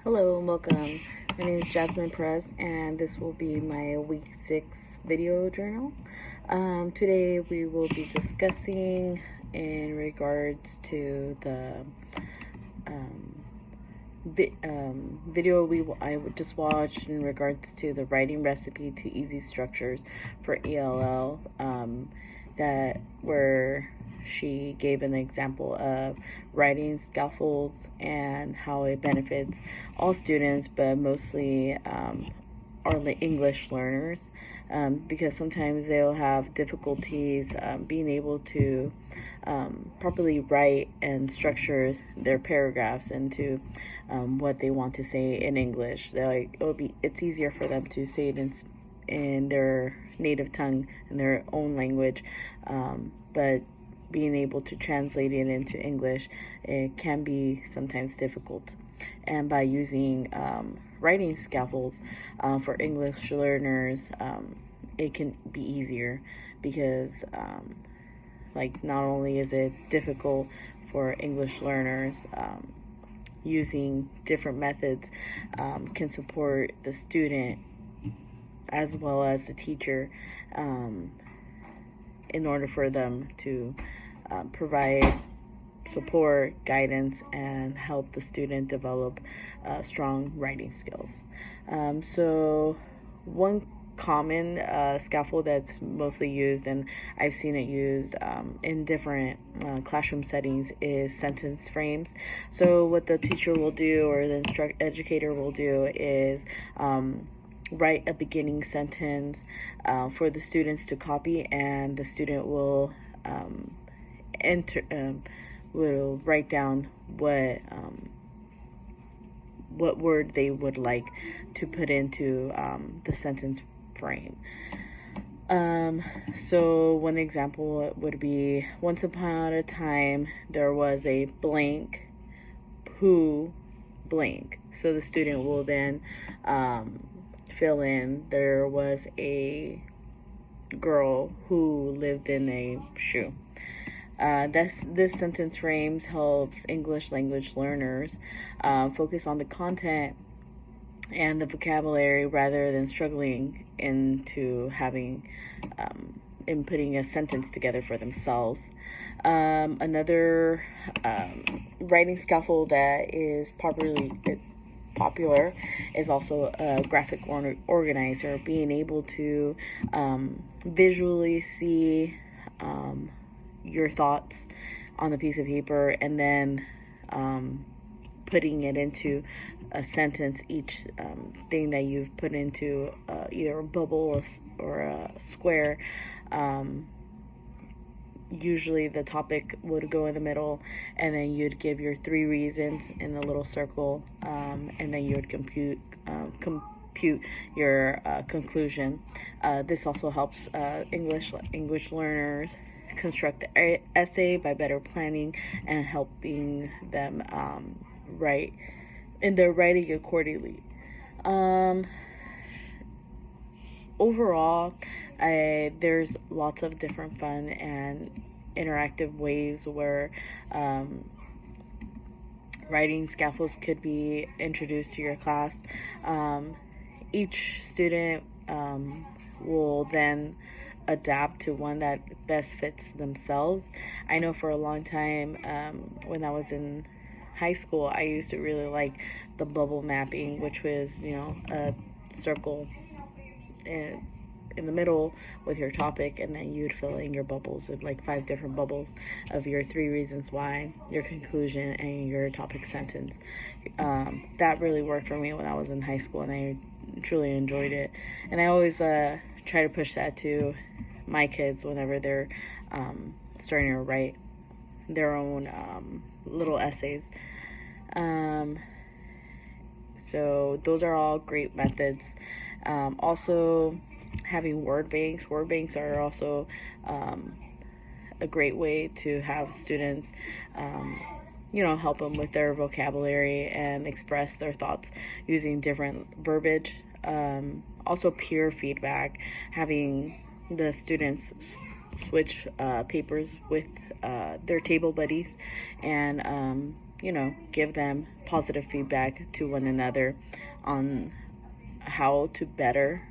Hello and welcome. My name is Jasmine Perez, and this will be my week 6 video journal. Today we will be discussing in regards to the video I just watched in regards to the writing recipe to easy structures for ELL, that where she gave an example of writing scaffolds and how it benefits all students, but mostly our English learners, because sometimes they'll have difficulties being able to properly write and structure their paragraphs into what they want to say in English. It's easier for them to say it in their native tongue, in their own language, but being able to translate it into English, it can be sometimes difficult. And by using writing scaffolds for English learners, it can be easier because not only is it difficult for English learners, using different methods can support the student as well as the teacher, in order for them to provide support, guidance, and help the student develop strong writing skills. So one common scaffold that's mostly used, and I've seen it used in different classroom settings, is sentence frames. So what the teacher will do, or the educator will do, is write a beginning sentence for the students to copy, and the student will will write down what word they would like to put into the sentence frame. So one example would be, once upon a time there was a blank who blank. So the student will then fill in, there was a girl who lived in a shoe. This sentence frames helps English language learners focus on the content and the vocabulary rather than struggling into putting a sentence together for themselves. Another writing scaffold that is popular is also a graphic organizer, being able to visually see your thoughts on a piece of paper, and then putting it into a sentence. Each thing that you've put into either a bubble or a square, usually the topic would go in the middle, and then you'd give your 3 reasons in the little circle, and then you would compute your conclusion. This also helps English learners construct the essay by better planning and helping them write in their writing accordingly. Overall, there's lots of different fun and interactive ways where writing scaffolds could be introduced to your class. Each student will then adapt to one that best fits themselves. I know for a long time, when I was in high school, I used to really like the bubble mapping, which was, a circle in the middle with your topic, and then you'd fill in your bubbles with 5 different bubbles of your 3 reasons why, your conclusion, and your topic sentence. That really worked for me when I was in high school, and I truly enjoyed it. And I always try to push that to my kids whenever they're starting to write their own little essays. So those are all great methods. Also, having word banks. Word banks are also a great way to have students, help them with their vocabulary and express their thoughts using different verbiage. Also, peer feedback, having the students switch papers with their table buddies, and give them positive feedback to one another on how to better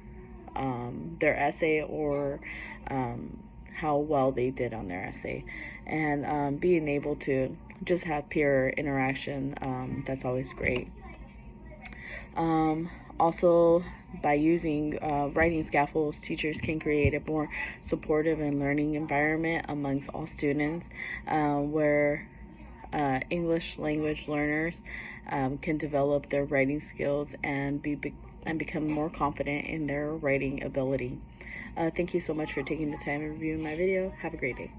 their essay, or how well they did on their essay. And being able to just have peer interaction, that's always great. Also, by using writing scaffolds, teachers can create a more supportive and learning environment amongst all students, where English language learners can develop their writing skills and become more confident in their writing ability. Thank you so much for taking the time to review my video. Have a great day.